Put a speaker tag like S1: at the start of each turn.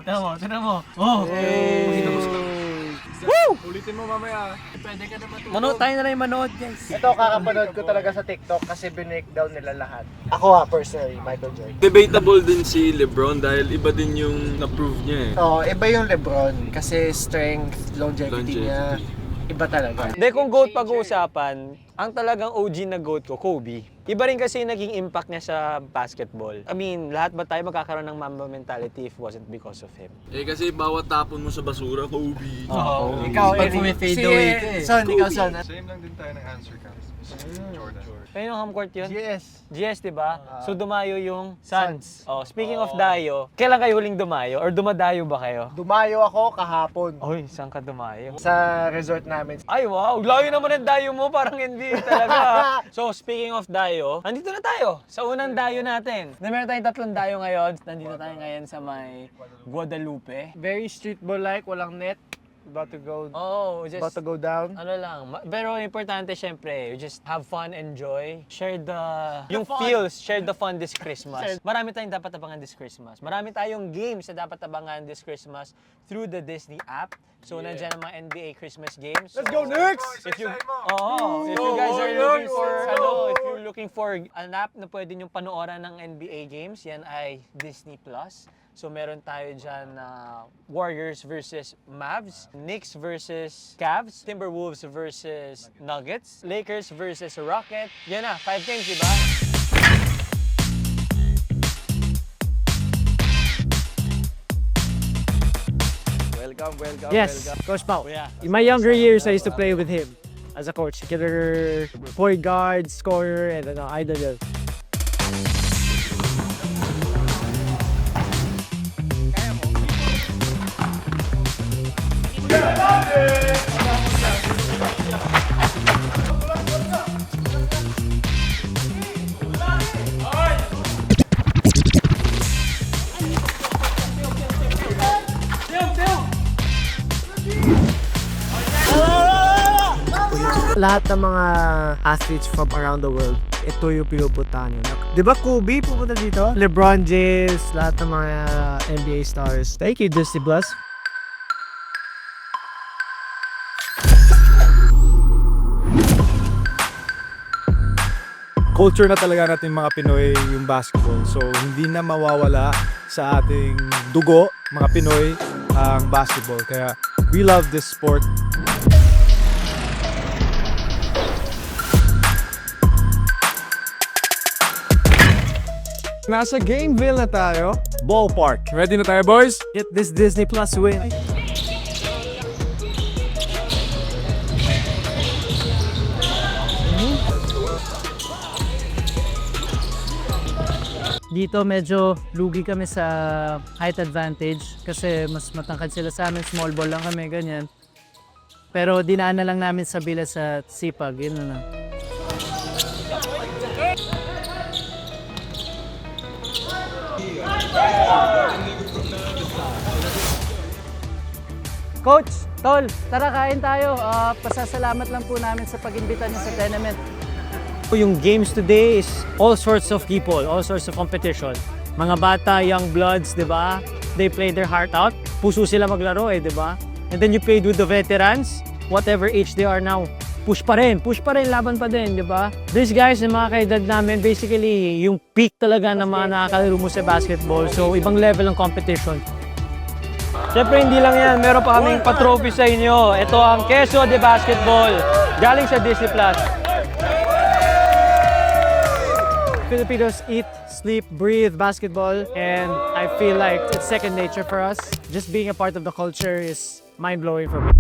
S1: Tinan mo. Oh!
S2: Woo! Ulitin mo mamaya.
S1: Pwede ka na matulog.
S3: Manood tayo na lang yung manood, guys.
S4: Ito kakapanood ko talaga sa TikTok kasi binake-down nila lahat. Ako personally, Michael Jordan.
S2: Debatable din si LeBron dahil iba din yung na-prove niya eh.
S4: Oo, iba yung LeBron kasi strength, longevity niya. Iba talaga.
S3: Hindi, kung GOAT pag-uusapan, ang talagang OG na GOAT ko, Kobe. Iba rin kasi naging impact niya sa basketball. I mean, lahat ba tayo magkakaroon ng Mamba mentality if wasn't because of him?
S2: Eh kasi bawat tapon mo sa basura, Kobe.
S3: Oo.
S4: Ikaw,
S1: Pag fade away ka eh.
S4: Son, ikaw, Son.
S5: Same lang din tayo ng answer ka. Jordan.
S3: Kaya yung home court yun?
S4: GS.
S3: GS, di ba? So dumayo yung Suns. Oh, speaking of dayo, kailan kayo huling dumayo? Or dumadayo ba kayo?
S4: Dumayo ako kahapon
S3: Oy, saan ka dumayo?
S4: sa resort namin.
S3: Ay, wow! Layo naman ang dayo mo, parang NBA talaga. So, speaking of dayo, nandito na tayo sa unang dayo natin. Meron tayong tatlong dayo ngayon. Nandito tayo ngayon sa may Guadalupe.
S4: Very street ball-like, walang net. About to go down.
S3: Ano lang, pero importante syempre, you just have fun, enjoy, share yung feels, share the fun this Christmas. Marami tayong dapat abangan this Christmas. Marami tayong games na dapat abangan this Christmas through the Disney app. So, nandiyan ang mga NBA Christmas games.
S4: Let's go, Knicks!
S3: If you guys are looking for if you're looking for an app na pwede niyong panoorin ng NBA games, yan ay Disney Plus. So meron tayo dyan Warriors versus Mavs, Knicks versus Cavs, Timberwolves versus Nuggets, Lakers versus Rockets. Yan na, 5 games, di ba?
S4: Welcome.
S6: Yes, Coach Pao.
S3: Yeah.
S6: In my younger years, I used to play with him as a coach. Killer point guard, scorer, and idol. Lahat ng mga athletes from around the world, ito yung pinupuntahan nyo. Di ba Kobe pupunta dito? LeBron James, lahat ng mga NBA stars. Thank you, Disney Plus.
S7: Culture na talaga natin mga Pinoy yung basketball. So hindi na mawawala sa ating dugo, mga Pinoy, ang basketball. Kaya we love this sport. Nasa Gameville na tayo. Ballpark. Ready na tayo, boys?
S6: Get this Disney Plus win. Dito medyo lugi kami sa height advantage kasi mas matangkad sila sa amin, small ball lang kami, ganyan. Pero dinaan na lang namin sa bila sa sipag, yun na. Coach, Tol, tara kain tayo. Pasasalamat lang po namin sa pag-imbita niyo sa tournament. Yung games today is all sorts of people, all sorts of competition. Mga bata, young bloods, di ba? They play their heart out. Puso sila maglaro di ba? And then you played with the veterans, whatever age they are now. Push pa rin, laban pa din, di ba? These guys, yung mga kaedad namin, basically, yung peak talaga ng mga nakakalaro mo sa basketball. So, ibang level ng competition.
S3: Siyempre hindi lang yan, meron pa kaming pa-trophy sa inyo. Ito ang Queso de Basketball, galing sa Disney Plus.
S6: Filipinos eat, sleep, breathe basketball, and I feel like it's second nature for us. Just being a part of the culture is mind-blowing for me.